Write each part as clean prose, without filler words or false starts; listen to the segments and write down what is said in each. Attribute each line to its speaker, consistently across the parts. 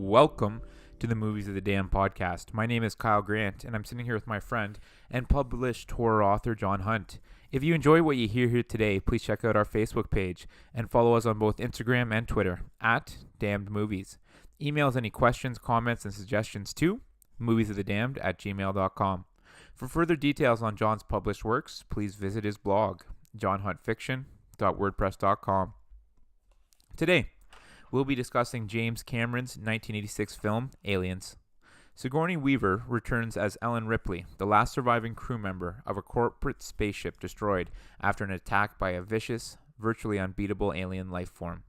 Speaker 1: welcome to the Movies of the Damn podcast. My name is Kyle Grant, and I'm sitting here with my friend and published horror author John Hunt. If you enjoy what you hear here today, please check out our Facebook page and follow us on both Instagram and Twitter at Damned Movies. Email us any questions, comments, and suggestions to moviesofthedamned@gmail.com. For further details on John's published works, please visit his blog, johnhuntfiction.wordpress.com. Today, we'll be discussing James Cameron's 1986 film, Aliens. Sigourney Weaver returns as Ellen Ripley, the last surviving crew member of a corporate spaceship destroyed after an attack by a vicious, virtually unbeatable alien life form.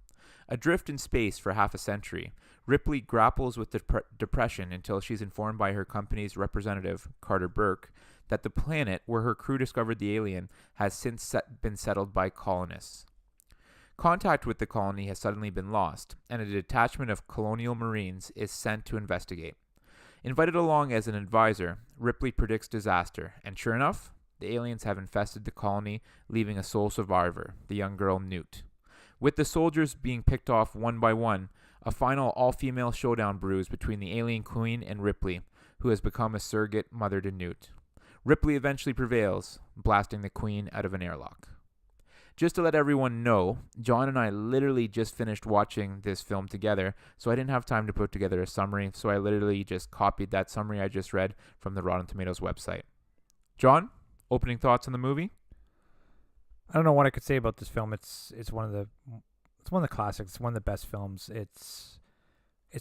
Speaker 1: Adrift in space for half a century, Ripley grapples with depression until she's informed by her company's representative, Carter Burke, that the planet where her crew discovered the alien has since been settled by colonists. Contact with the colony has suddenly been lost, and a detachment of colonial marines is sent to investigate. Invited along as an advisor, Ripley predicts disaster, and sure enough, the aliens have infested the colony, leaving a sole survivor, the young girl Newt. With the soldiers being picked off one by one, a final all-female showdown brews between the alien queen and Ripley, who has become a surrogate mother to Newt. Ripley eventually prevails, blasting the queen out of an airlock. Just to let everyone know, John and I literally just finished watching this film together, so I didn't have time to put together a summary, so I literally just copied that summary I just read from the Rotten Tomatoes website. John, opening thoughts on the movie?
Speaker 2: I don't know what I could say about this film. It's one of the classics. It's one of the best films. It's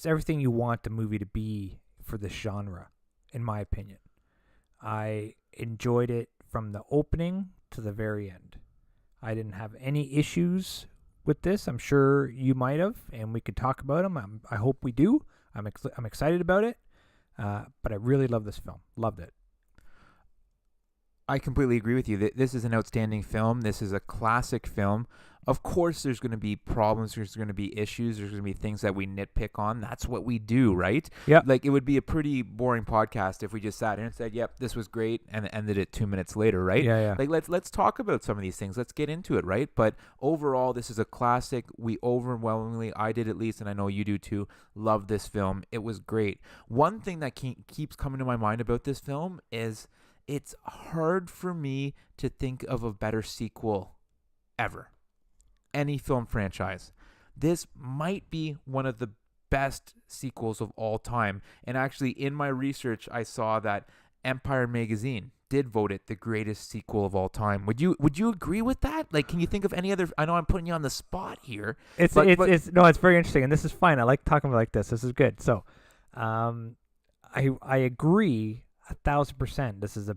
Speaker 2: everything you want the movie to be for this genre, in my opinion. I enjoyed it from the opening to the very end. I didn't have any issues with this. I'm sure you might have, and we could talk about them. I hope we do. I'm excited about it, but I really love this film. Loved it.
Speaker 1: I completely agree with you. This is an outstanding film. This is a classic film. Of course, there's going to be problems. There's going to be issues. There's going to be things that we nitpick on. That's what we do, right?
Speaker 2: Yeah.
Speaker 1: Like, it would be a pretty boring podcast if we just sat here and said, yep, this was great, and ended it 2 minutes later, right?
Speaker 2: Yeah.
Speaker 1: Like, let's talk about some of these things. Let's get into it, right? But overall, this is a classic. We overwhelmingly, I did at least, and I know you do too, love this film. It was great. One thing that keeps coming to my mind about this film is it's hard for me to think of a better sequel ever. Any film franchise. This might be one of the best sequels of all time. And actually, in my research, I saw that Empire Magazine did vote it the greatest sequel of all time. Would you agree with that? Like, can you think of any other? I know I'm putting you on the spot here.
Speaker 2: It's very interesting, and this is fine. I like talking like this. This is good. So, I agree 1,000%. This is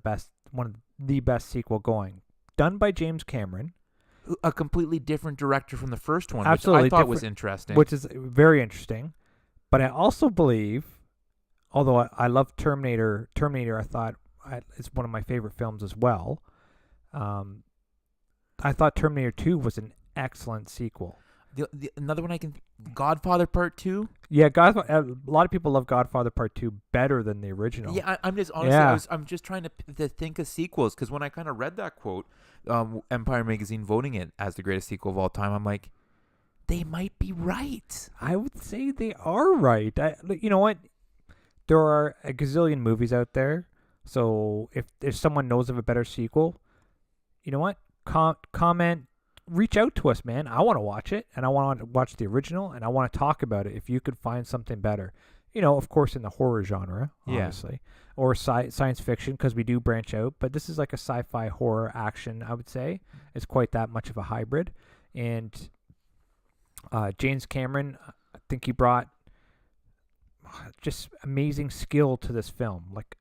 Speaker 2: one of the best sequel going, done by James Cameron.
Speaker 1: A completely different director from the first one,
Speaker 2: Absolutely
Speaker 1: which I thought was interesting.
Speaker 2: Which is very interesting. But I also believe, although I love Terminator, I thought it's one of my favorite films as well. I thought Terminator 2 was an excellent sequel.
Speaker 1: Another one Godfather Part 2?
Speaker 2: Yeah, a lot of people love Godfather Part 2 better than the original.
Speaker 1: Yeah, I'm just honestly, I'm just trying to think of sequels, because when I kind of read that quote, Empire Magazine voting it as the greatest sequel of all time, I'm like, they might be right.
Speaker 2: I would say they are right. You know what? There are a gazillion movies out there, so if someone knows of a better sequel, you know what? Comment. Reach out to us, man. I want to watch it, and I want to watch the original, and I want to talk about it. If you could find something better, of course, in the horror genre, obviously, or science fiction, because we do branch out. But this is like a sci-fi horror action. I would say it's quite that much of a hybrid. And James Cameron, I think he brought just amazing skill to this film. Like,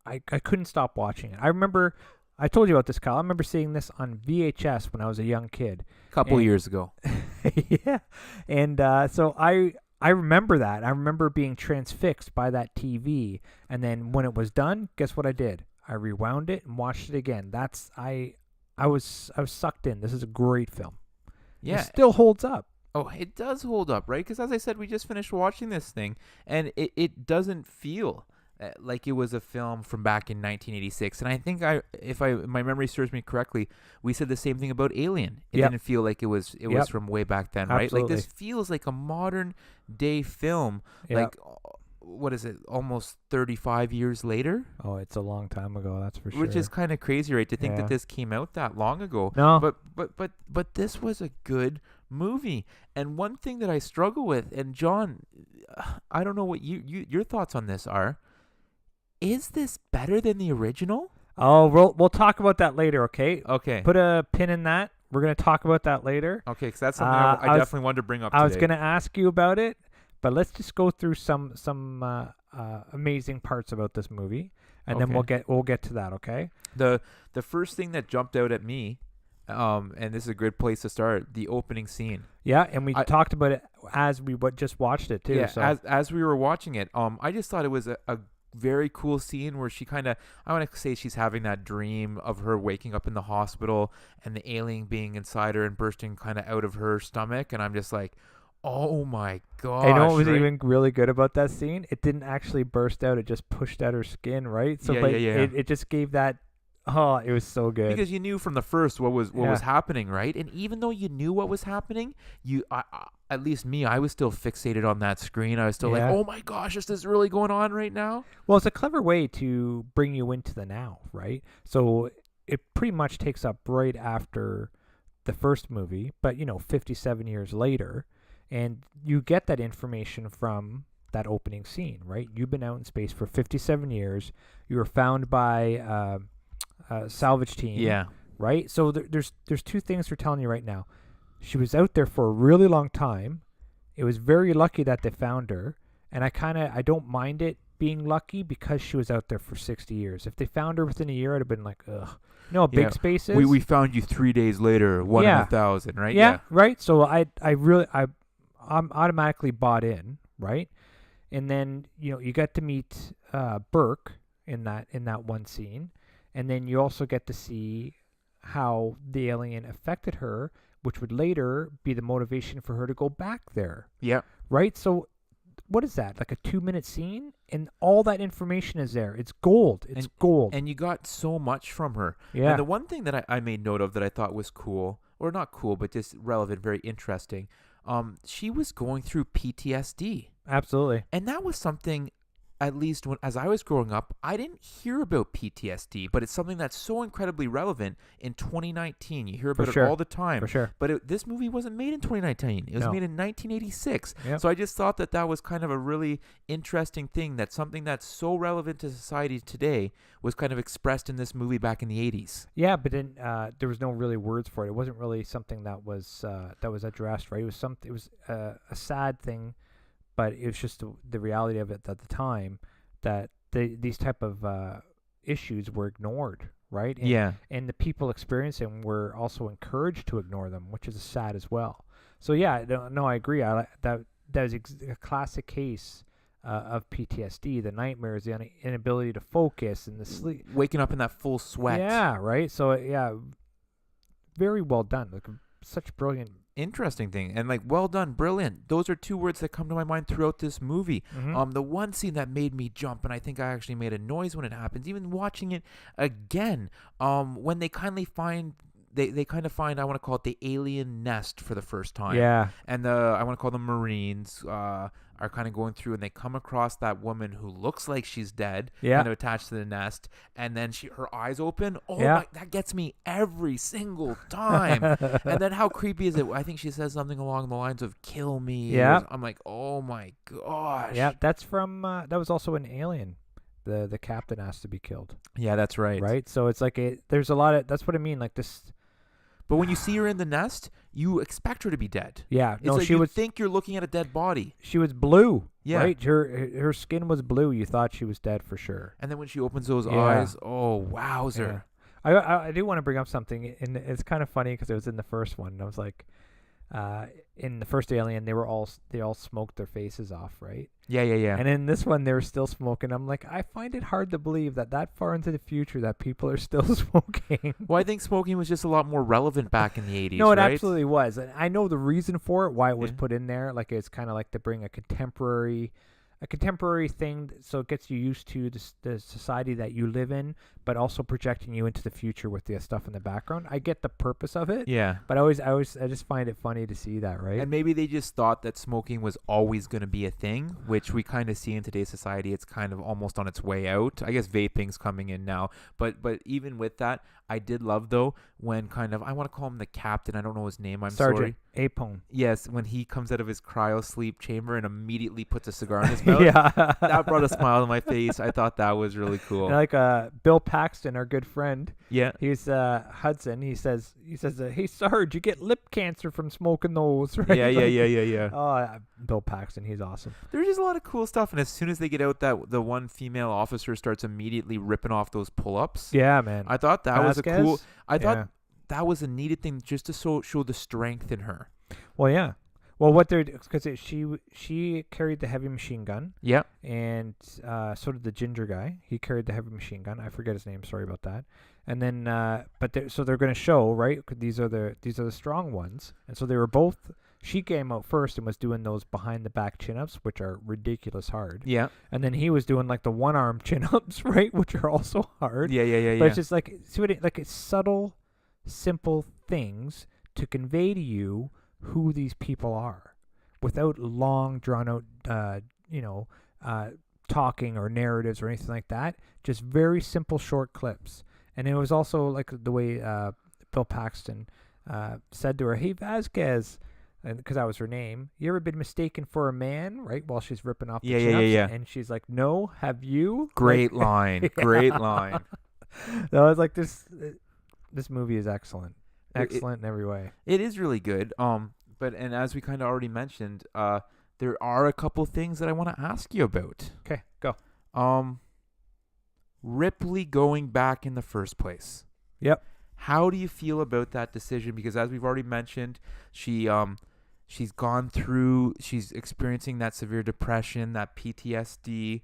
Speaker 2: I couldn't stop watching it. I told you about this, Kyle. I remember seeing this on VHS when I was a young kid.
Speaker 1: A couple years ago.
Speaker 2: Yeah. And so I remember that. I remember being transfixed by that TV. And then when it was done, guess what I did? I rewound it and watched it again. I was sucked in. This is a great film.
Speaker 1: Yeah.
Speaker 2: It still holds up.
Speaker 1: Oh, it does hold up, right? Because as I said, we just finished watching this thing, and it doesn't feel like it was a film from back in 1986. And I think if my memory serves me correctly, we said the same thing about Alien. It
Speaker 2: Yep.
Speaker 1: didn't feel like it was
Speaker 2: Yep.
Speaker 1: from way back then, right? Like
Speaker 2: Absolutely.
Speaker 1: this feels like a modern day film.
Speaker 2: Yeah.
Speaker 1: Like what is it? Almost 35 years later,
Speaker 2: Oh, it's a long time ago. That's for sure.
Speaker 1: which is kind of crazy, right? To think
Speaker 2: Yeah.
Speaker 1: that this came out that long ago.
Speaker 2: no.
Speaker 1: But this was a good movie. And one thing that I struggle with, and John, I don't know what your thoughts on this are. Is this better than the original?
Speaker 2: Oh, we'll talk about that later. Okay.
Speaker 1: Okay.
Speaker 2: Put a pin in that. We're gonna talk about that later.
Speaker 1: Okay, because that's something
Speaker 2: I
Speaker 1: I
Speaker 2: was-
Speaker 1: definitely wanted to bring up
Speaker 2: I was
Speaker 1: today.
Speaker 2: gonna ask you about it, but let's just go through some amazing parts about this movie, and then
Speaker 1: Okay.
Speaker 2: we'll get to that. Okay.
Speaker 1: The first thing that jumped out at me, and this is a good place to start, the opening scene.
Speaker 2: Yeah, and we
Speaker 1: I-
Speaker 2: talked about it as we just watched it too.
Speaker 1: Yeah,
Speaker 2: So
Speaker 1: as we were watching it, I just thought it was a very cool scene where she kind of, I want to say she's having that dream of her waking up in the hospital and the alien being inside her and bursting kind of out of her stomach, and I'm just like, oh my gosh.
Speaker 2: I know what was
Speaker 1: right?
Speaker 2: even really good about that scene. It didn't actually burst out; it just pushed out her skin, right? So,
Speaker 1: Yeah,
Speaker 2: but
Speaker 1: yeah, yeah.
Speaker 2: It just gave that. Oh, it was so good.
Speaker 1: Because you knew from the first what was
Speaker 2: Yeah.
Speaker 1: happening, right? And even though you knew what was happening, at least me, I was still fixated on that screen. I was still like,
Speaker 2: Yeah.
Speaker 1: oh my gosh, is this really going on right now?
Speaker 2: Well, it's a clever way to bring you into the now, right? So it pretty much takes up right after the first movie, but 57 years later, and you get that information from that opening scene, right? You've been out in space for 57 years. You were found by a salvage team,
Speaker 1: Yeah.
Speaker 2: right? So there's two things they're telling you right now. She was out there for a really long time. It was very lucky that they found her, and I don't mind it being lucky because she was out there for 60 years. If they found her within a year, I'd have been like, ugh. You know how big
Speaker 1: Yeah.
Speaker 2: space is?
Speaker 1: We found you 3 days later, one in
Speaker 2: Yeah.
Speaker 1: 1,000, right?
Speaker 2: yeah, right. So I'm automatically bought in, right? And then you get to meet Burke in that one scene, and then you also get to see how the alien affected her, which would later be the motivation for her to go back there,
Speaker 1: Yeah.
Speaker 2: right? So what is that, like a 2-minute scene, and all that information is there? It's gold. It's gold.
Speaker 1: And you got so much from her.
Speaker 2: Yeah.
Speaker 1: And the one thing that I made note of that I thought was cool, or not cool, but just relevant, very interesting, she was going through PTSD.
Speaker 2: Absolutely.
Speaker 1: And that was something, at least as I was growing up, I didn't hear about PTSD, but it's something that's so incredibly relevant in 2019. You hear about
Speaker 2: sure.
Speaker 1: it all the time.
Speaker 2: For sure.
Speaker 1: But this movie wasn't made in 2019. It was
Speaker 2: No.
Speaker 1: made in 1986.
Speaker 2: Yep.
Speaker 1: So I just thought that was kind of a really interesting thing, that something that's so relevant to society today was kind of expressed in this movie back in the 80s.
Speaker 2: Yeah, but then there was no really words for it. It wasn't really something that was addressed, right? It was a sad thing, but it was just the reality of it at the time, that these type of issues were ignored, right? And, and the people experiencing them were also encouraged to ignore them, which is sad as well. So yeah, no, I agree. That is a classic case of PTSD, the nightmares, the inability to focus, and the sleep.
Speaker 1: Waking up in that full sweat.
Speaker 2: Yeah, right. So yeah, very well done. Like such brilliant.
Speaker 1: Interesting thing. And like, well done, brilliant. Those are two words that come to my mind throughout this movie.
Speaker 2: Mhm.
Speaker 1: The one scene that made me jump, and I think I actually made a noise when it happens, even watching it again, when they kindly find they kind of find, I want to call it the alien nest for the first time.
Speaker 2: Yeah.
Speaker 1: And I want to call them Marines are kind of going through, and they come across that woman who looks like she's dead,
Speaker 2: Yeah.
Speaker 1: kind of attached to the nest, and then her eyes open. Oh,
Speaker 2: Yeah.
Speaker 1: that gets me every single time. And then how creepy is it? I think she says something along the lines of "kill me."
Speaker 2: Yeah.
Speaker 1: I'm like, oh my gosh.
Speaker 2: Yeah, that's from that was also an Alien. The captain has to be killed,
Speaker 1: Yeah, that's right.
Speaker 2: right? So it's like there's a lot of, that's what I mean, like this.
Speaker 1: But when you see her in the nest, you expect her to be dead.
Speaker 2: Yeah,
Speaker 1: It's
Speaker 2: no,
Speaker 1: like
Speaker 2: she
Speaker 1: you
Speaker 2: was
Speaker 1: think you're looking at a dead body.
Speaker 2: she was blue.
Speaker 1: Yeah.
Speaker 2: Right. Her skin was blue. You thought she was dead for sure.
Speaker 1: And then when she opens those
Speaker 2: Yeah.
Speaker 1: eyes, oh, wowzer.
Speaker 2: Yeah. I do want to bring up something, and it's kind of funny because it was in the first one. And I was like, in the first Alien, they all smoked their faces off, right?
Speaker 1: Yeah.
Speaker 2: And in this one, they were still smoking. I'm like, I find it hard to believe that far into the future that people are still smoking.
Speaker 1: Well, I think smoking was just a lot more relevant back in the 80s,
Speaker 2: No, it
Speaker 1: right?
Speaker 2: absolutely was, and I know the reason for it, why it was
Speaker 1: Yeah.
Speaker 2: put in there. Like it's kind of like to bring a contemporary a contemporary thing, so it gets you used to the society that you live in, but also projecting you into the future with the stuff in the background. I get the purpose of it,
Speaker 1: Yeah.
Speaker 2: but I just find it funny to see that, right?
Speaker 1: And maybe they just thought that smoking was always going to be a thing, which we kind of see in today's society. It's kind of almost on its way out. I guess vaping's coming in now. But even with that, I did love, though, when kind of, I want to call him the captain. I don't know his name. I'm
Speaker 2: Sergeant
Speaker 1: sorry.
Speaker 2: Apone.
Speaker 1: Yes, when he comes out of his cryo sleep chamber and immediately puts a cigar in his mouth.
Speaker 2: Yeah.
Speaker 1: That brought a smile to my face. I thought that was really cool.
Speaker 2: And like Bill Paxton, our good friend,
Speaker 1: Yeah.
Speaker 2: he's Hudson. He says, "Hey Sarge, you get lip cancer from smoking those." Right?
Speaker 1: Yeah.
Speaker 2: Oh, Bill Paxton, he's awesome.
Speaker 1: There's just a lot of cool stuff, and as soon as they get out, that the one female officer starts immediately ripping off those pull-ups.
Speaker 2: Yeah, man.
Speaker 1: I thought that was a
Speaker 2: Vasquez?
Speaker 1: cool. I thought
Speaker 2: Yeah.
Speaker 1: that was a needed thing just to show the strength in her.
Speaker 2: Well, yeah. Well, what they're because she carried the heavy machine gun,
Speaker 1: Yeah.
Speaker 2: and so did the ginger guy. He carried the heavy machine gun. I forget his name. Sorry about that. And then, but they're going to show, right? 'Cause these are the strong ones, and so they were both. She came out first and was doing those behind the back chin ups, which are ridiculous hard.
Speaker 1: Yeah.
Speaker 2: And then he was doing like the one arm chin ups, right, which are also hard.
Speaker 1: Yeah.
Speaker 2: But it's just like it's subtle, simple things to convey to you who these people are, without long drawn out, talking or narratives or anything like that. Just very simple short clips. And it was also like the way Bill Paxton said to her, "Hey Vasquez," because that was her name. "You ever been mistaken for a man?" Right, while she's ripping off the chin-ups,
Speaker 1: Yeah.
Speaker 2: and she's like, "No, have you?"
Speaker 1: Great
Speaker 2: Like,
Speaker 1: line.
Speaker 2: yeah.
Speaker 1: Great line.
Speaker 2: No, I was like, this movie is excellent.
Speaker 1: It-
Speaker 2: Excellent in every way.
Speaker 1: It is really good. But as we kind of already mentioned, there are a couple things that I want to ask you about.
Speaker 2: Okay, go.
Speaker 1: Ripley going back in the first place.
Speaker 2: Yep.
Speaker 1: How do you feel about that decision? Because as we've already mentioned, she's gone through, she's experiencing that severe depression, that PTSD.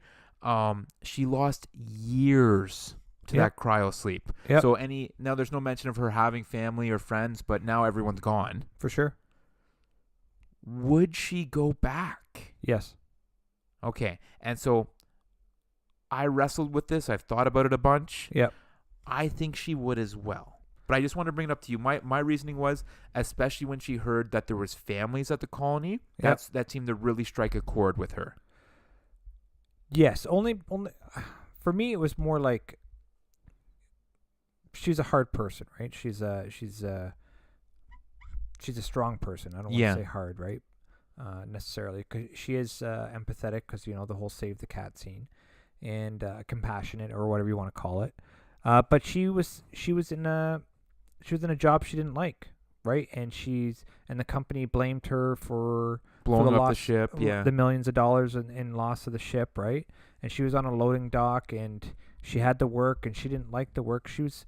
Speaker 1: She lost years to
Speaker 2: Yep.
Speaker 1: that cryo sleep.
Speaker 2: Yep.
Speaker 1: So now there's no mention of her having family or friends, but now everyone's gone.
Speaker 2: For sure.
Speaker 1: Would she go back?
Speaker 2: Yes.
Speaker 1: Okay. And so I wrestled with this. I've thought about it a bunch.
Speaker 2: Yep.
Speaker 1: I think she would as well. But I just want to bring it up to you. My reasoning was, especially when she heard that there was families at the colony,
Speaker 2: Yep.
Speaker 1: that seemed to really strike a chord with her.
Speaker 2: Yes. Only for me, it was more like she's a hard person, right? She's a strong person. I don't want
Speaker 1: Yeah.
Speaker 2: to say hard, right? Necessarily, because she is empathetic, because the whole save the cat scene, and compassionate, or whatever you want to call it. But she was in a job she didn't like, right? And the company blamed her for
Speaker 1: Blowing
Speaker 2: the
Speaker 1: up the
Speaker 2: loss,
Speaker 1: ship, yeah.
Speaker 2: the millions of dollars in loss of the ship, right? And she was on a loading dock, and she had to work, and she didn't like the work. She was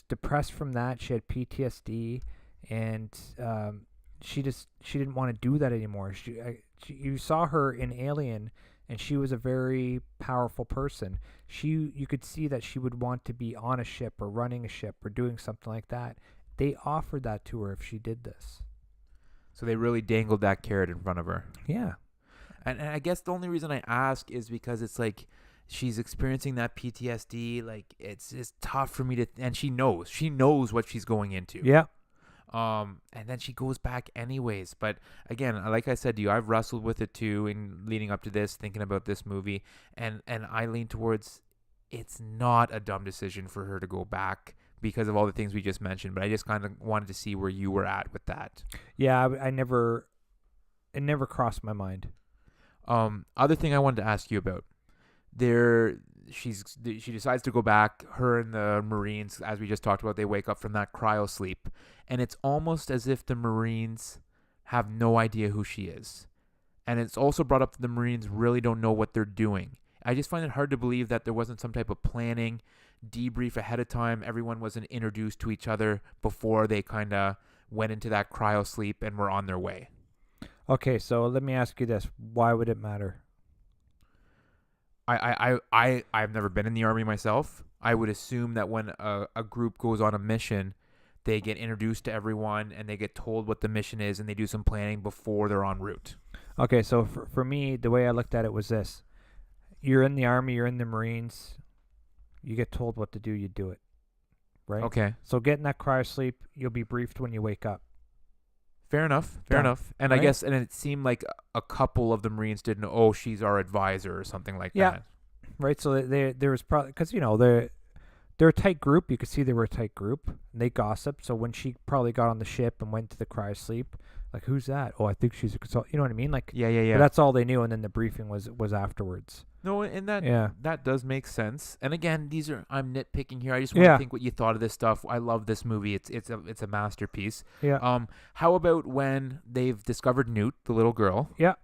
Speaker 2: depressed from that. She had PTSD, and she didn't want to do that anymore. You saw her in Alien, and she was a very powerful person. You could see that she would want to be on a ship or running a ship or doing something like that. They offered that to her if she did this.
Speaker 1: So they really dangled that carrot in front of her.
Speaker 2: Yeah.
Speaker 1: And I guess the only reason I ask is because it's like she's experiencing that PTSD. Like it's tough for me to, and she knows what she's going into.
Speaker 2: Yeah.
Speaker 1: And then she goes back anyways. But again, like I said to you, I've wrestled with it too in leading up to this, thinking about this movie, and I lean towards it's not a dumb decision for her to go back because of all the things we just mentioned. But I just kind of wanted to see where you were at with that.
Speaker 2: Yeah, it never crossed my mind.
Speaker 1: Other thing I wanted to ask you about, she decides to go back. Her and the Marines, as we just talked about, they wake up from that cryo sleep, and it's almost as if the Marines have no idea who she is. And it's also brought up that the Marines really don't know what they're doing. I just find it hard to believe that there wasn't some type of planning, debrief ahead of time. Everyone wasn't introduced to each other before they kind of went into that cryo sleep and were on their way.
Speaker 2: Okay, so let me ask you this: why would it matter?
Speaker 1: I've never been in the Army myself. I would assume that when a group goes on a mission, they get introduced to everyone and they get told what the mission is and they do some planning before they're en route.
Speaker 2: Okay, so for me, the way I looked at it was this: you're in the army, you're in the Marines, you get told what to do, you do it, right?
Speaker 1: Okay.
Speaker 2: So get in that cryosleep. You'll be briefed when you wake up.
Speaker 1: Fair enough. Fair
Speaker 2: Done.
Speaker 1: enough. And I
Speaker 2: Right?
Speaker 1: guess, and it seemed like a couple of the Marines didn't know, oh, she's our advisor or something like
Speaker 2: Yeah.
Speaker 1: that.
Speaker 2: Right. So there was probably because they're a tight group. You could see they were a tight group. And they gossiped. So when she probably got on the ship and went to the cryosleep, like, who's that? Oh, I think she's a consultant. You know what I mean? Like,
Speaker 1: Yeah, yeah,
Speaker 2: but
Speaker 1: yeah.
Speaker 2: that's all they knew. And then the briefing was afterwards.
Speaker 1: No, and that
Speaker 2: Yeah.
Speaker 1: that does make sense. And again, I'm nitpicking here. I just want to
Speaker 2: Yeah.
Speaker 1: think what you thought of this stuff. I love this movie. It's a masterpiece.
Speaker 2: Yeah.
Speaker 1: How about when they've discovered Newt, the little girl?
Speaker 2: Yeah.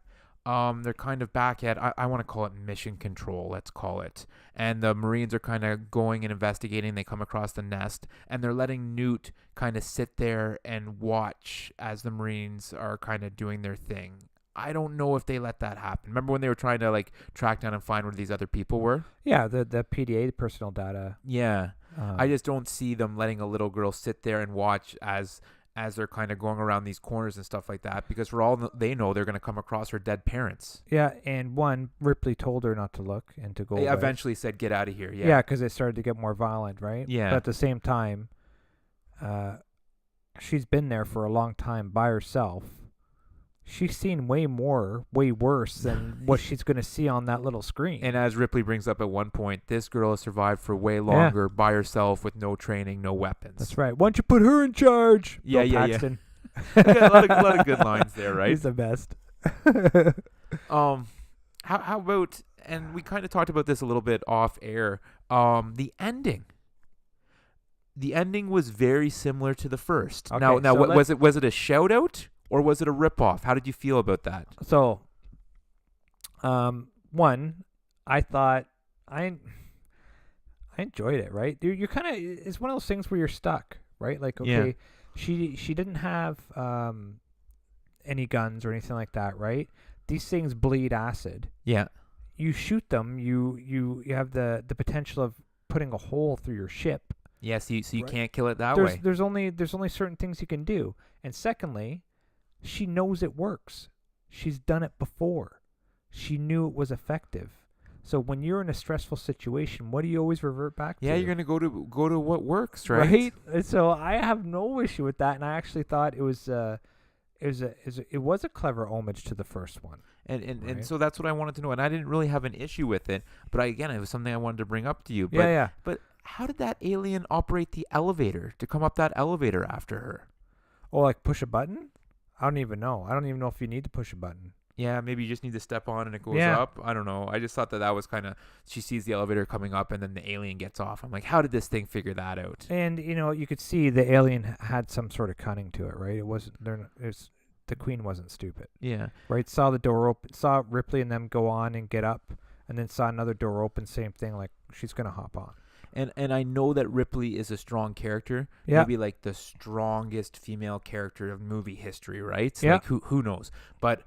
Speaker 1: They're kind of back at, I want to call it mission control, let's call it. And the Marines are kind of going and investigating. They come across the nest, and they're letting Newt kind of sit there and watch as the Marines are kind of doing their thing. I don't know if they let that happen. Remember when they were trying to like track down and find where these other people were?
Speaker 2: Yeah. The PDA, the personal data.
Speaker 1: Yeah. I just don't see them letting a little girl sit there and watch as they're kind of going around these corners and stuff like that, because for all they know, they're going to come across her dead parents.
Speaker 2: Yeah. And Ripley told her not to look and to go
Speaker 1: They
Speaker 2: away.
Speaker 1: eventually said, get out of here.
Speaker 2: Yeah, because it started to get more violent, right?
Speaker 1: Yeah.
Speaker 2: But at the same time, she's been there for a long time by herself. She's seen way worse than what she's going to see on that little screen.
Speaker 1: And as Ripley brings up at one point, this girl has survived for way longer by herself with no training, no weapons.
Speaker 2: That's right. Why don't you put her in charge?
Speaker 1: Yeah,
Speaker 2: Bill
Speaker 1: yeah,
Speaker 2: Paxton.
Speaker 1: Yeah. A lot of good lines there, right?
Speaker 2: He's the best.
Speaker 1: How about, and we kind of talked about this a little bit off air, the ending. The ending was very similar to the first.
Speaker 2: Okay,
Speaker 1: now,
Speaker 2: so
Speaker 1: was it a shout out or was it a rip off? How did you feel about that?
Speaker 2: So, one, I thought I enjoyed it. Right, you're kind of, it's one of those things where you're stuck, right? Like, okay, she didn't have any guns or anything like that, right? These things bleed acid.
Speaker 1: Yeah.
Speaker 2: You shoot them, you have the potential of putting a hole through your ship.
Speaker 1: Yeah, so you
Speaker 2: Right.
Speaker 1: can't kill it that way.
Speaker 2: There's only certain things you can do. And secondly, she knows it works. She's done it before. She knew it was effective. So when you're in a stressful situation, what do you always revert back to?
Speaker 1: Yeah, you're gonna go to what works, right?
Speaker 2: Right? And so I have no issue with that, and I actually thought it was a clever homage to the first one.
Speaker 1: And
Speaker 2: Right.
Speaker 1: so that's what I wanted to know, and I didn't really have an issue with it, but again, it was something I wanted to bring up to you. But,
Speaker 2: Yeah.
Speaker 1: But how did that alien operate the elevator to come up that elevator after her?
Speaker 2: Oh, like push a button? I don't even know. I don't even know if you need to push a button.
Speaker 1: Yeah, maybe you just need to step on and it goes
Speaker 2: Yeah.
Speaker 1: up. I don't know. I just thought that was kind of, she sees the elevator coming up and then the alien gets off. I'm like, how did this thing figure that out?
Speaker 2: And you could see the alien had some sort of cunning to it, right? It wasn't the queen wasn't stupid,
Speaker 1: Yeah.
Speaker 2: right? Saw the door open, saw Ripley and them go on and get up, and then saw another door open. Same thing, like she's gonna hop on.
Speaker 1: And I know that Ripley is a strong character.
Speaker 2: Yeah.
Speaker 1: Maybe like the strongest female character of movie history, right?
Speaker 2: Yeah.
Speaker 1: Like who knows? But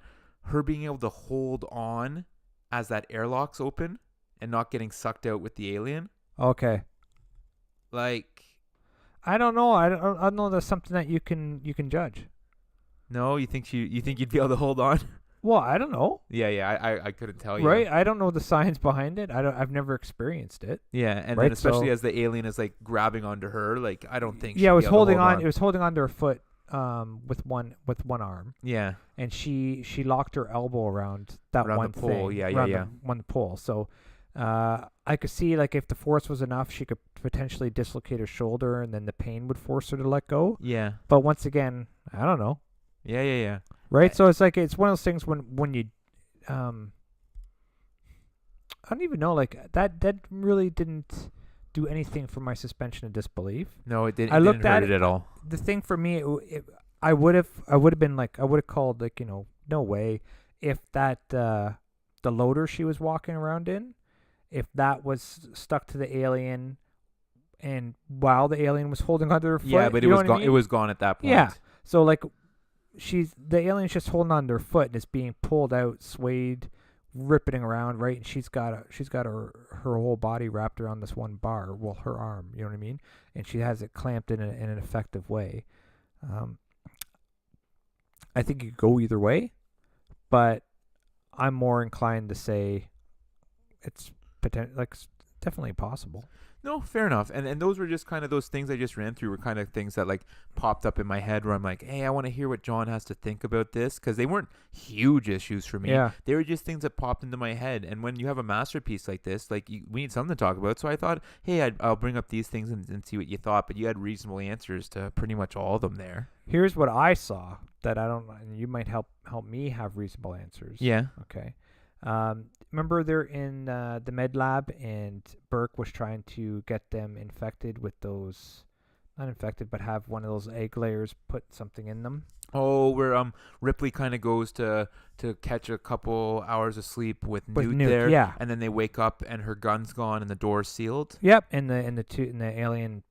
Speaker 1: her being able to hold on as that airlock's open and not getting sucked out with the alien,
Speaker 2: Okay.
Speaker 1: like,
Speaker 2: I don't know. I don't know. That's something that you can judge.
Speaker 1: no, you think you'd be able to hold on?
Speaker 2: Well, I don't know.
Speaker 1: Yeah, I couldn't tell you.
Speaker 2: Right? I don't know the science behind it. I've never experienced it.
Speaker 1: Yeah, and
Speaker 2: Right,
Speaker 1: then especially
Speaker 2: so-
Speaker 1: as the alien is like grabbing onto her, like I don't think.
Speaker 2: Yeah,
Speaker 1: she'd
Speaker 2: it was
Speaker 1: be able to
Speaker 2: holding
Speaker 1: hold
Speaker 2: on. It was holding onto her foot with one arm,
Speaker 1: Yeah,
Speaker 2: and she locked her elbow around that
Speaker 1: Around
Speaker 2: one
Speaker 1: the pole,
Speaker 2: thing.
Speaker 1: yeah,
Speaker 2: around
Speaker 1: yeah.
Speaker 2: the one pole. So I could see, like, if the force was enough, she could potentially dislocate her shoulder, and then the pain would force her to let go.
Speaker 1: yeah,
Speaker 2: But once again, I don't know.
Speaker 1: yeah.
Speaker 2: Right? So it's like, it's one of those things when you I don't even know, like, that really didn't do anything for my suspension of disbelief.
Speaker 1: No, it didn't.
Speaker 2: I looked
Speaker 1: didn't hurt
Speaker 2: at
Speaker 1: it at all.
Speaker 2: The thing for me, I would have been like, I would have called, like, no way, if that the loader she was walking around in, if that was stuck to the alien, and while the alien was holding onto her foot.
Speaker 1: Yeah, but it
Speaker 2: you know
Speaker 1: was
Speaker 2: what I
Speaker 1: gone.
Speaker 2: mean?
Speaker 1: It was gone at that point.
Speaker 2: Yeah. So, like, the alien's just holding on to her foot and it's being pulled out, swayed, ripping around, right? And she's got her whole body wrapped around this one bar, well, her arm, you know what I mean? And she has it clamped in an effective way. I think you could go either way, but I'm more inclined to say it's definitely possible.
Speaker 1: No, fair enough. And those were just kind of those things I just ran through were kind of things that like popped up in my head where I'm like, hey, I want to hear what John has to think about this, because they weren't huge issues for me.
Speaker 2: Yeah.
Speaker 1: They were just things that popped into my head. And when you have a masterpiece like this, like we need something to talk about. So I thought, hey, I'll bring up these things and see what you thought. But you had reasonable answers to pretty much all of them there.
Speaker 2: Here's what I saw that I don't, and you might help me have reasonable answers.
Speaker 1: Yeah.
Speaker 2: Okay. Remember they're in the med lab, and Burke was trying to get them infected with those, not infected, but have one of those egg layers put something in them.
Speaker 1: Oh, where Ripley kind of goes to catch a couple hours of sleep with Newt there,
Speaker 2: yeah.
Speaker 1: and then they wake up and her gun's gone and the door's sealed.
Speaker 2: Yep, in the alien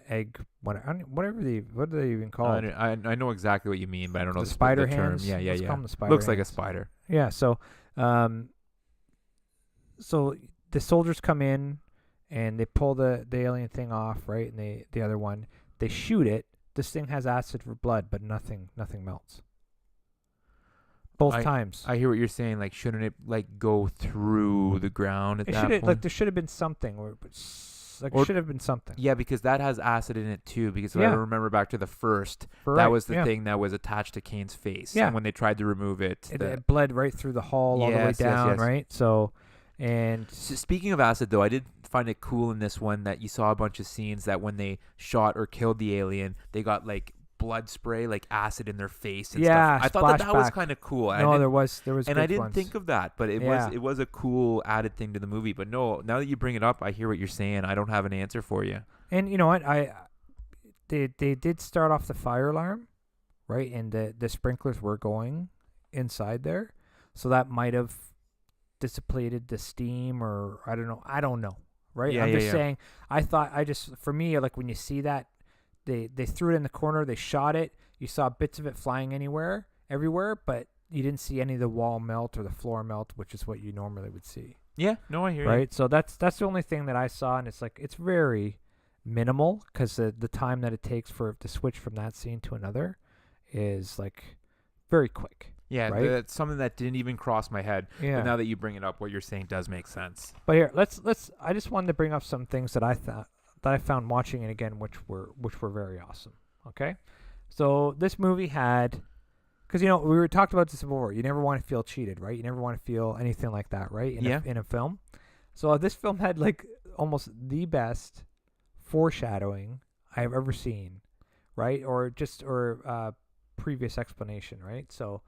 Speaker 2: egg, what are they even called?
Speaker 1: I know exactly what you mean, but I don't know
Speaker 2: the spider
Speaker 1: the term.
Speaker 2: hands.
Speaker 1: Yeah.
Speaker 2: Let's call them the spider
Speaker 1: Looks like a
Speaker 2: hands.
Speaker 1: spider.
Speaker 2: Yeah. So the soldiers come in and they pull the alien thing off, right? And the other one, they shoot it. This thing has acid for blood, but nothing melts. Both times.
Speaker 1: I hear what you're saying. Like, shouldn't it like go through the ground at that point?
Speaker 2: Like there should have been something, it should have been something.
Speaker 1: Yeah, because that has acid in it too. Because if I remember back to the first,
Speaker 2: Right,
Speaker 1: that was the thing that was attached to Kane's face.
Speaker 2: Yeah.
Speaker 1: And when they tried to remove it,
Speaker 2: it bled right through the hull all the way down,
Speaker 1: yes.
Speaker 2: right? So, and
Speaker 1: speaking of acid, though, I did find it cool in this one that you saw a bunch of scenes that when they shot or killed the alien, they got like blood spray, like acid in their face and stuff. I thought that was kind of cool.
Speaker 2: No, there was
Speaker 1: and I didn't think of that, but it was a cool added thing to the movie. But no, now that you bring it up, I hear what you're saying. I don't have an answer for you.
Speaker 2: And you know what? They did start off the fire alarm, right? And the sprinklers were going inside there, so that might have dissipated the steam, or I don't know, right?
Speaker 1: Yeah,
Speaker 2: I'm just saying. For me, like when you see that. They threw it in the corner. They shot it. You saw bits of it flying everywhere, but you didn't see any of the wall melt or the floor melt, which is what you normally would see.
Speaker 1: Yeah, no, I hear you.
Speaker 2: Right, so that's the only thing that I saw, and it's very minimal because the time that it takes to switch from that scene to another is like very quick.
Speaker 1: Yeah,
Speaker 2: right?
Speaker 1: That's something that didn't even cross my head.
Speaker 2: Yeah.
Speaker 1: But now that you bring it up, what you're saying does make sense.
Speaker 2: But here, let's. I just wanted to bring up some things that I found watching it again, which were very awesome. Okay, so this movie had, because we were talked about this before. You never want to feel cheated, right? You never want to feel anything like that, right? In a film. So this film had like almost the best foreshadowing I have ever seen, right? Or previous explanation, right? So,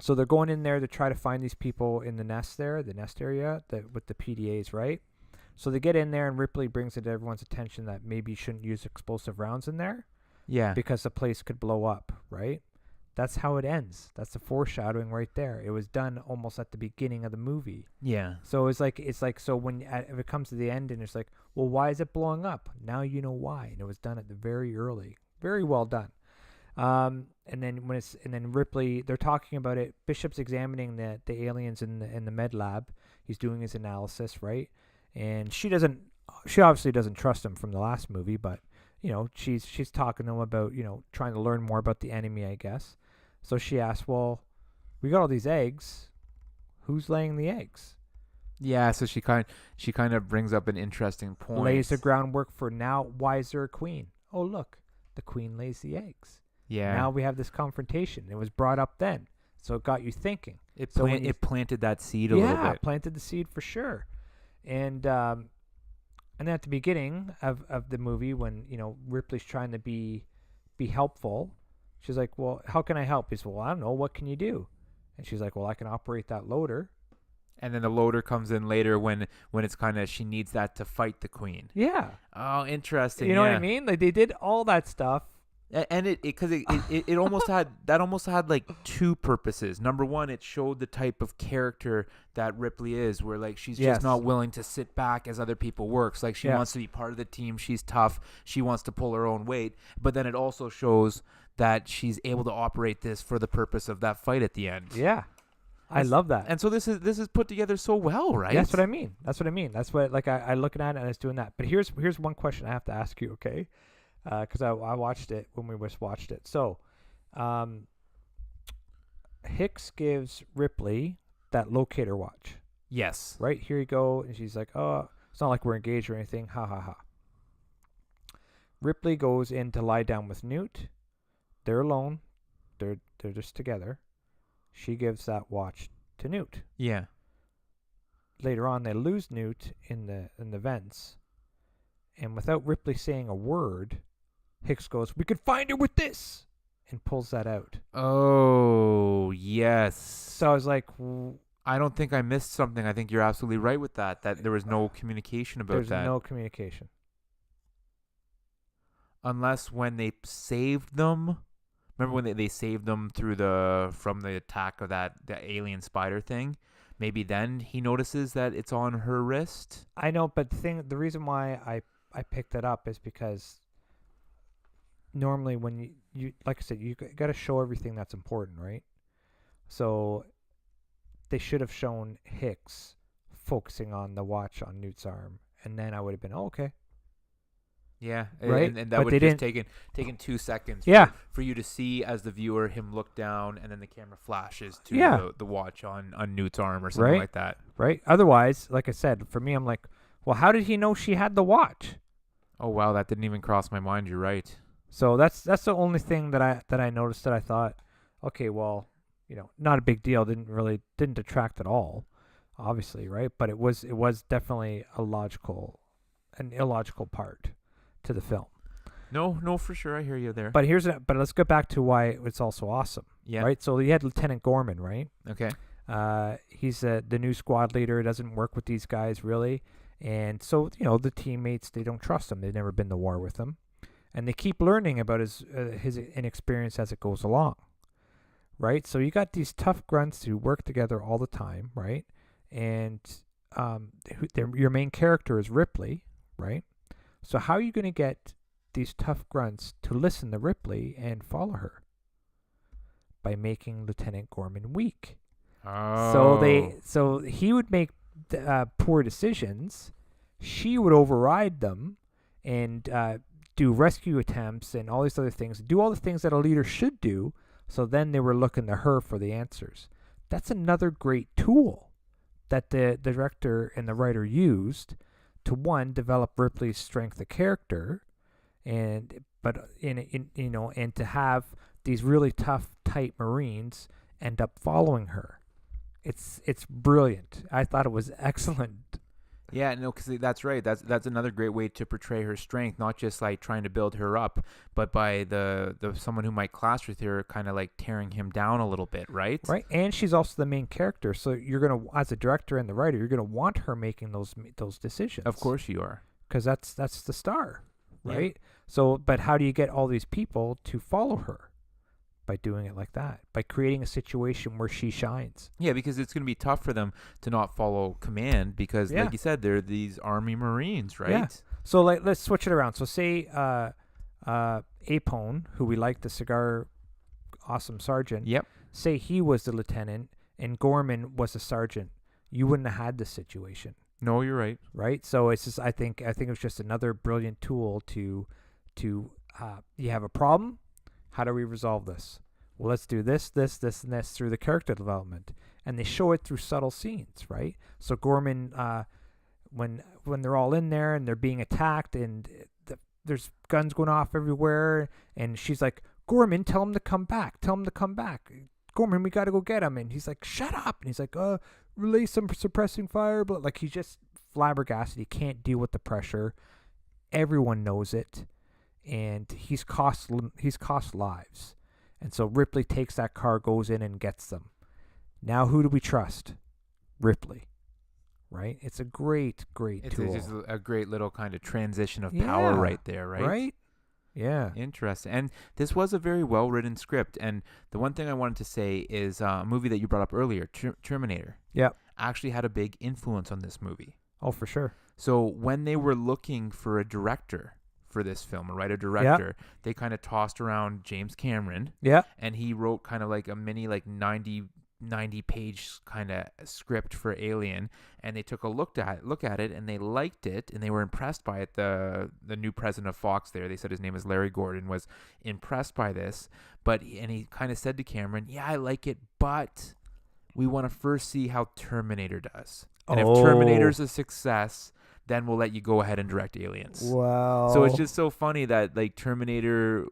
Speaker 2: so they're going in there to try to find these people in the nest area with the PDAs, right? So they get in there, and Ripley brings it to everyone's attention that maybe you shouldn't use explosive rounds in there.
Speaker 1: Yeah.
Speaker 2: Because the place could blow up, right? That's how it ends. That's the foreshadowing right there. It was done almost at the beginning of the movie.
Speaker 1: Yeah.
Speaker 2: So it's like so when if it comes to the end and it's like, well, why is it blowing up? Now you know why. And it was done at the very early. Very well done. And then Ripley, they're talking about it. Bishop's examining the aliens in the med lab. He's doing his analysis, right? And she obviously doesn't trust him from the last movie, but she's talking to him about trying to learn more about the enemy, I guess. So she asks, well, we got all these eggs. Who's laying the eggs?
Speaker 1: Yeah, so she kind of brings up an interesting point.
Speaker 2: Lays the groundwork for now. Why is there a queen? Oh, look, the queen lays the eggs.
Speaker 1: Yeah.
Speaker 2: Now we have this confrontation. It was brought up then, so it got you thinking.
Speaker 1: It planted that seed a little bit.
Speaker 2: Yeah, planted the seed for sure. And at the beginning of the movie, when Ripley's trying to be helpful, she's like, "Well, how can I help?" He's, "Well, I don't know. What can you do?" And she's like, "Well, I can operate that loader."
Speaker 1: And then the loader comes in later when it's kind of she needs that to fight the queen.
Speaker 2: Yeah.
Speaker 1: Oh, interesting.
Speaker 2: You know what I mean? Like they did all that stuff.
Speaker 1: And it almost had like two purposes. Number one, it showed the type of character that Ripley is, where like she's just not willing to sit back as other people works. Like she wants to be part of the team. She's tough. She wants to pull her own weight. But then it also shows that she's able to operate this for the purpose of that fight at the end.
Speaker 2: Yeah. I love that.
Speaker 1: And so this is put together so well, right?
Speaker 2: That's what I mean. That's what like I looking at it and I was doing that. But here's one question I have to ask you, okay? Because I watched it when we just watched it. So, Hicks gives Ripley that locator watch.
Speaker 1: Yes.
Speaker 2: Right, here you go. And she's like, oh, it's not like we're engaged or anything. Ha ha ha. Ripley goes in to lie down with Newt. They're alone. They're just together. She gives that watch to Newt.
Speaker 1: Yeah.
Speaker 2: Later on, they lose Newt in the vents. And without Ripley saying a word, Hicks goes, "We could find her with this," and pulls that out.
Speaker 1: Oh, yes.
Speaker 2: So I was like,
Speaker 1: I don't think I missed something. I think you're absolutely right with that there was no communication about
Speaker 2: there's
Speaker 1: that.
Speaker 2: no communication.
Speaker 1: Unless when they saved them. Remember when they saved them from the attack of the alien spider thing? Maybe then he notices that it's on her wrist.
Speaker 2: I know, but the reason why I picked that up is because normally when you like I said, you got to show everything that's important, right? So they should have shown Hicks focusing on the watch on Newt's arm, and then I would have been, oh, okay.
Speaker 1: Yeah,
Speaker 2: right.
Speaker 1: and that
Speaker 2: But
Speaker 1: would
Speaker 2: they
Speaker 1: just
Speaker 2: didn't.
Speaker 1: taken 2 seconds.
Speaker 2: Yeah.
Speaker 1: For you to see as the viewer him look down, and then the camera flashes to
Speaker 2: Yeah.
Speaker 1: the watch on Newt's arm or something
Speaker 2: Right.
Speaker 1: like that.
Speaker 2: Right. Otherwise, like I said, for me, I'm like, well, how did he know she had the watch?
Speaker 1: Oh wow, that didn't even cross my mind. You're right.
Speaker 2: So that's the only thing that I noticed that I thought, okay, well, not a big deal. Didn't detract at all, obviously, right? But it was definitely an illogical part to the film.
Speaker 1: No, for sure. I hear you there.
Speaker 2: But let's get back to why it's also awesome.
Speaker 1: Yeah.
Speaker 2: Right. So you had Lieutenant Gorman, right?
Speaker 1: Okay.
Speaker 2: He's the new squad leader. Doesn't work with these guys really, and so the teammates, they don't trust him. They've never been to war with him, and they keep learning about his inexperience as it goes along. Right. So you got these tough grunts who work together all the time, right? And your main character is Ripley, right? So how are you going to get these tough grunts to listen to Ripley and follow her? By making Lieutenant Gorman weak.
Speaker 1: Oh.
Speaker 2: So he would make poor decisions. She would override them and do rescue attempts and all these other things. Do all the things that a leader should do. So then they were looking to her for the answers. That's another great tool that the director and the writer used to, one, develop Ripley's strength of character, and to have these really tough, tight Marines end up following her. It's brilliant. I thought it was excellent.
Speaker 1: Yeah, no, because that's right. That's another great way to portray her strength, not just like trying to build her up, but by the someone who might clash with her, kind of like tearing him down a little bit, right?
Speaker 2: Right, and she's also the main character, so you're gonna, as a director and the writer, you're gonna want her making those decisions.
Speaker 1: Of course you are,
Speaker 2: because that's the star, right?
Speaker 1: Yeah.
Speaker 2: So, but how do you get all these people to follow her? By doing it like that, by creating a situation where she shines.
Speaker 1: Yeah, because it's going to be tough for them to not follow command because, like you said, they're these Army Marines, right?
Speaker 2: Yeah. So let's switch it around. So say Apone, who we like, the cigar awesome sergeant.
Speaker 1: Yep.
Speaker 2: Say he was the lieutenant and Gorman was a sergeant. You wouldn't have had this situation.
Speaker 1: No, you're right.
Speaker 2: Right. So it's just I think it was just another brilliant tool to you have a problem. How do we resolve this? Well, let's do this, and this through the character development. And they show it through subtle scenes, right? So Gorman, when they're all in there and they're being attacked and there's guns going off everywhere, and she's like, Gorman, tell him to come back. Gorman, we got to go get him. And he's like, shut up. And he's like, release some suppressing fire. But like, he's just flabbergasted. He can't deal with the pressure. Everyone knows it. And he's cost lives. And so Ripley takes that car, goes in and gets them. Now who do we trust? Ripley. Right? It's a great tool.
Speaker 1: It's just a great little kind of transition of power right there, right?
Speaker 2: Right? Yeah.
Speaker 1: Interesting. And this was a very well-written script. And the one thing I wanted to say is a movie that you brought up earlier, Terminator.
Speaker 2: Yeah.
Speaker 1: Actually had a big influence on this movie.
Speaker 2: Oh, for sure.
Speaker 1: So when they were looking for a director for this film, a writer-director, they kind of tossed around James Cameron.
Speaker 2: Yeah.
Speaker 1: And he wrote kind of like a mini, like 90 90-page kind of script for Alien, and they took a look at it, and they liked it, and they were impressed by it. The new president of Fox there, they said his name is Larry Gordon, was impressed by this, and he kind of said to Cameron, "Yeah, I like it, but we want to first see how Terminator does, and if Terminator's a success, then we'll let you go ahead and direct Aliens."
Speaker 2: Wow.
Speaker 1: So it's just so funny that like Terminator,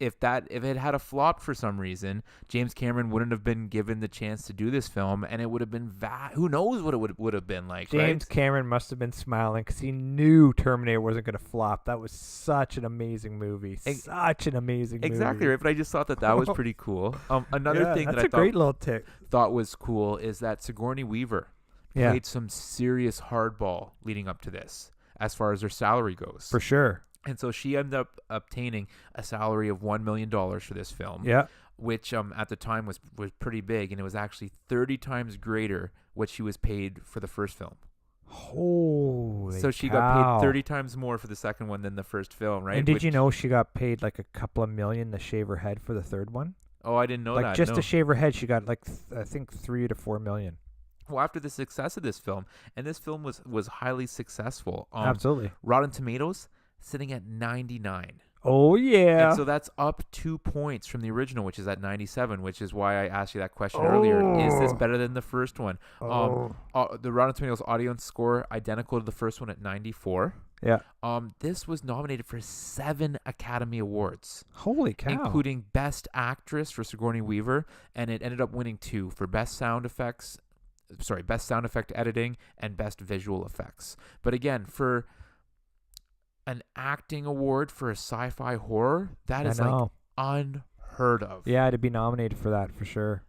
Speaker 1: if it had a flop for some reason, James Cameron wouldn't have been given the chance to do this film, and it would have been who knows what it would have been like.
Speaker 2: James Cameron must have been smiling because he knew Terminator wasn't going to flop. That was such an amazing movie. Such an amazing movie.
Speaker 1: Exactly right. But I just thought that was pretty cool. Another thing that I
Speaker 2: great little tip.
Speaker 1: thought was cool is that Sigourney Weaver played some serious hardball leading up to this, as far as her salary goes.
Speaker 2: For sure.
Speaker 1: And so she ended up obtaining a salary of $1 million for this film, which at the time was pretty big, and it was actually 30 times greater what she was paid for the first film.
Speaker 2: Holy
Speaker 1: So she
Speaker 2: cow.
Speaker 1: got paid 30 times more for the second one than the first film, right?
Speaker 2: And did you know she got paid like a couple of million to shave her head for the third one?
Speaker 1: Oh, I didn't know that.
Speaker 2: Like just
Speaker 1: no.
Speaker 2: to shave her head, she got like I think 3 to 4 million.
Speaker 1: Well, after the success of this film, and this film was highly successful.
Speaker 2: Absolutely.
Speaker 1: Rotten Tomatoes sitting at 99.
Speaker 2: Oh, yeah.
Speaker 1: And so that's up 2 points from the original, which is at 97, which is why I asked you that question earlier. Is this better than the first one? The Rotten Tomatoes audience score identical to the first one at 94.
Speaker 2: Yeah.
Speaker 1: This was nominated for 7 Academy Awards.
Speaker 2: Holy cow.
Speaker 1: Including Best Actress for Sigourney Weaver, and it ended up winning 2 for Best Sound Effect Editing and Best Visual Effects. But again, for an acting award for a sci-fi horror, that is like unheard of.
Speaker 2: Yeah, to be nominated for that for sure.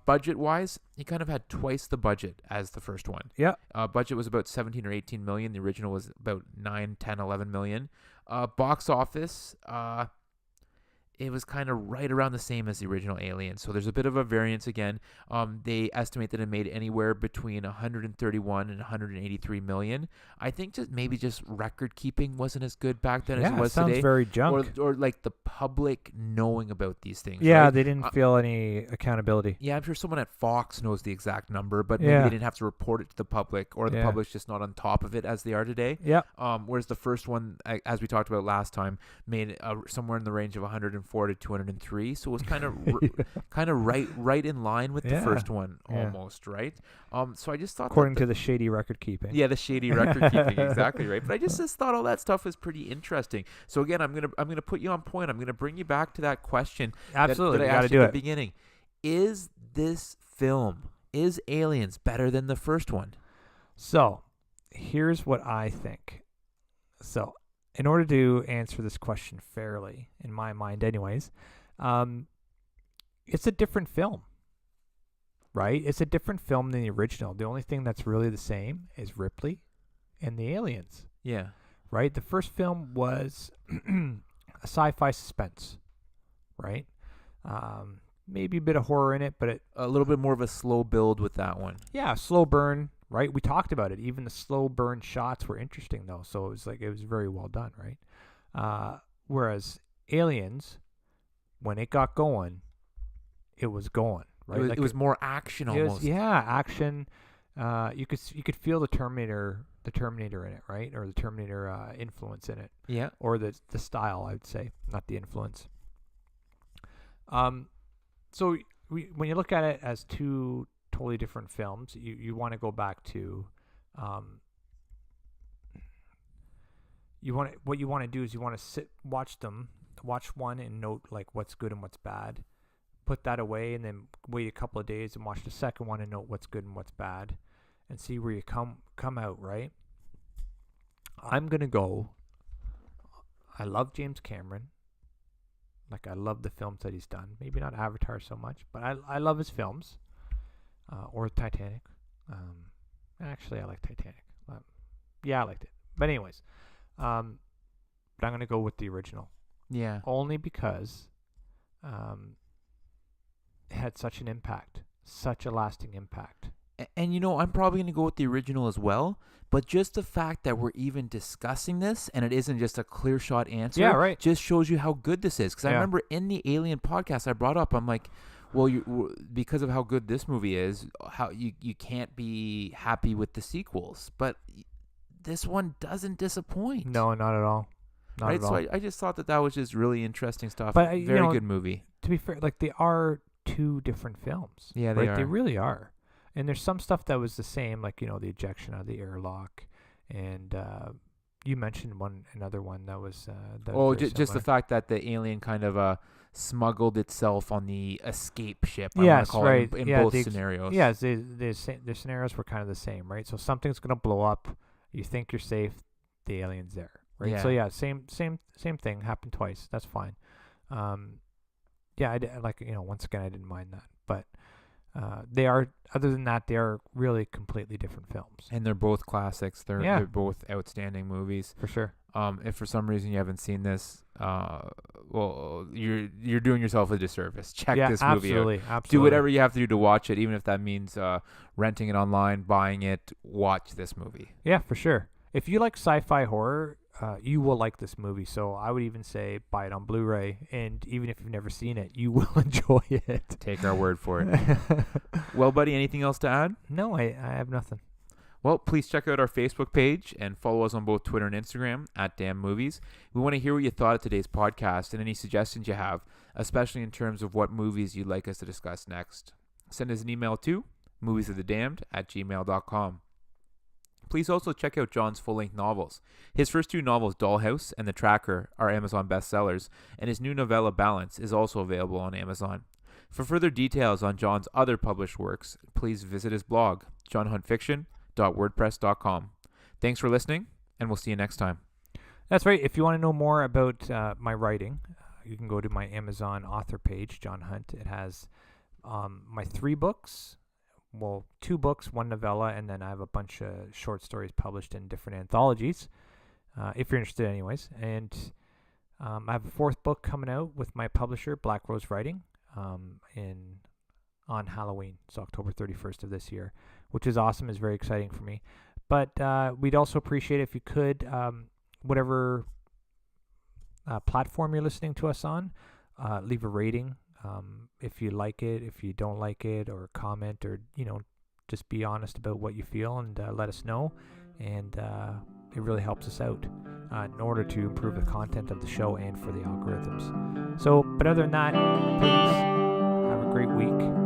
Speaker 1: Budget-wise, he kind of had twice the budget as the first one.
Speaker 2: Yeah.
Speaker 1: Budget was about 17 or 18 million. The original was about 9, 10, 11 million. Box office, it was kind of right around the same as the original Alien. So there's a bit of a variance again. They estimate that it made anywhere between 131 and 183 million. I think just record keeping wasn't as good back then as it was
Speaker 2: sounds
Speaker 1: today.
Speaker 2: very junk.
Speaker 1: Or like the public knowing about these things.
Speaker 2: Yeah,
Speaker 1: right?
Speaker 2: they didn't feel any accountability.
Speaker 1: Yeah, I'm sure someone at Fox knows the exact number, but maybe they didn't have to report it to the public, or the public's just not on top of it as they are today.
Speaker 2: Yeah.
Speaker 1: Whereas the first one, as we talked about last time, made somewhere in the range of 104 to 203, so it was kind of right in line with the first one almost, right? So I just thought,
Speaker 2: according to the shady record keeping.
Speaker 1: Yeah, the shady record keeping, exactly right. But I just thought all that stuff was pretty interesting. So again, I'm gonna put you on point. I'm gonna bring you back to that question.
Speaker 2: Absolutely,
Speaker 1: that I
Speaker 2: got to
Speaker 1: asked
Speaker 2: do
Speaker 1: at
Speaker 2: it.
Speaker 1: the beginning. Is this film, is Aliens, better than the first one?
Speaker 2: So, here's what I think. So, in order to answer this question fairly, in my mind anyways, it's a different film, right? It's a different film than the original. The only thing that's really the same is Ripley and the aliens.
Speaker 1: Yeah.
Speaker 2: Right? The first film was a sci-fi suspense, right? Maybe a bit of horror in it, but
Speaker 1: a little bit more of a slow build with that one.
Speaker 2: Yeah, slow burn. Right, we talked about it. Even the slow burn shots were interesting, though. So it was very well done, right? Whereas Aliens, when it got going, it was going, right?
Speaker 1: It was more action almost.
Speaker 2: Action. You could feel the Terminator in it, right? Or the Terminator influence in it.
Speaker 1: Yeah.
Speaker 2: Or the style, I would say, not the influence. So when you look at it as two totally different films, you want to go back to what you want to do is you want to watch one and note like what's good and what's bad, put that away, and then wait a couple of days and watch the second one and note what's good and what's bad, and see where you come out, right? I'm gonna go. I love James Cameron. Like, I love the films that he's done. Maybe not Avatar so much, but I love his films. Or Titanic. Actually, I like Titanic. I liked it. But anyways, but I'm going to go with the original.
Speaker 1: Yeah.
Speaker 2: Only because it had such an impact. Such a lasting impact.
Speaker 1: And I'm probably going to go with the original as well. But just the fact that we're even discussing this and it isn't just a clear shot answer,
Speaker 2: yeah, right,
Speaker 1: just shows you how good this is. Because I remember in the Alien podcast I brought up, I'm like, Well, because of how good this movie is, how you can't be happy with the sequels, but this one doesn't disappoint.
Speaker 2: No, not at all. Not
Speaker 1: right.
Speaker 2: at all.
Speaker 1: So I just thought that was just really interesting stuff.
Speaker 2: But
Speaker 1: Very good movie.
Speaker 2: To be fair, like they are two different films.
Speaker 1: Yeah, they
Speaker 2: right?
Speaker 1: are.
Speaker 2: They really are. And there's some stuff that was the same, like the ejection out of the airlock, and you mentioned another one that was.
Speaker 1: Just the fact that the alien kind of smuggled itself on the escape ship.
Speaker 2: Yes,
Speaker 1: call
Speaker 2: right.
Speaker 1: It, in both scenarios.
Speaker 2: Yeah, the scenarios were kind of the same, right? So something's gonna blow up. You think you're safe. The alien's there, right?
Speaker 1: Yeah.
Speaker 2: So yeah, same thing happened twice. That's fine. Yeah, once again, I didn't mind that, but they are. Other than that, they are really completely different films.
Speaker 1: And they're both classics. They're both outstanding movies.
Speaker 2: For sure.
Speaker 1: If for some reason you haven't seen this, well, you're doing yourself a disservice. Check this movie out.
Speaker 2: Absolutely.
Speaker 1: Do whatever you have to do to watch it, even if that means renting it online, buying it. Watch this movie.
Speaker 2: Yeah, for sure. If you like sci-fi horror, you will like this movie. So I would even say buy it on Blu-ray, and even if you've never seen it, you will enjoy it.
Speaker 1: Take our word for it. Well, buddy, anything else to add?
Speaker 2: No, I have nothing.
Speaker 1: Well, please check out our Facebook page and follow us on both Twitter and Instagram @DamnMovies. We want to hear what you thought of today's podcast and any suggestions you have, especially in terms of what movies you'd like us to discuss next. Send us an email to moviesofthedamned@gmail.com. Please also check out John's full-length novels. His first two novels, Dollhouse and The Tracker, are Amazon bestsellers, and his new novella, Balance, is also available on Amazon. For further details on John's other published works, please visit his blog, johnhuntfiction.wordpress.com. Thanks for listening, and we'll see you next time.
Speaker 2: That's right. If you want to know more about my writing, you can go to my Amazon author page, John Hunt. It has my 3 books. Well, 2 books, 1 novella, and then I have a bunch of short stories published in different anthologies, if you're interested anyways. And I have a 4th book coming out with my publisher, Black Rose Writing, on Halloween. It's October 31st of this year, which is awesome. It's very exciting for me. But we'd also appreciate if you could, whatever platform you're listening to us on, leave a rating. If you like it, if you don't like it, or comment, or just be honest about what you feel and let us know, and it really helps us out in order to improve the content of the show and for the algorithms. So, but other than that, please have a great week.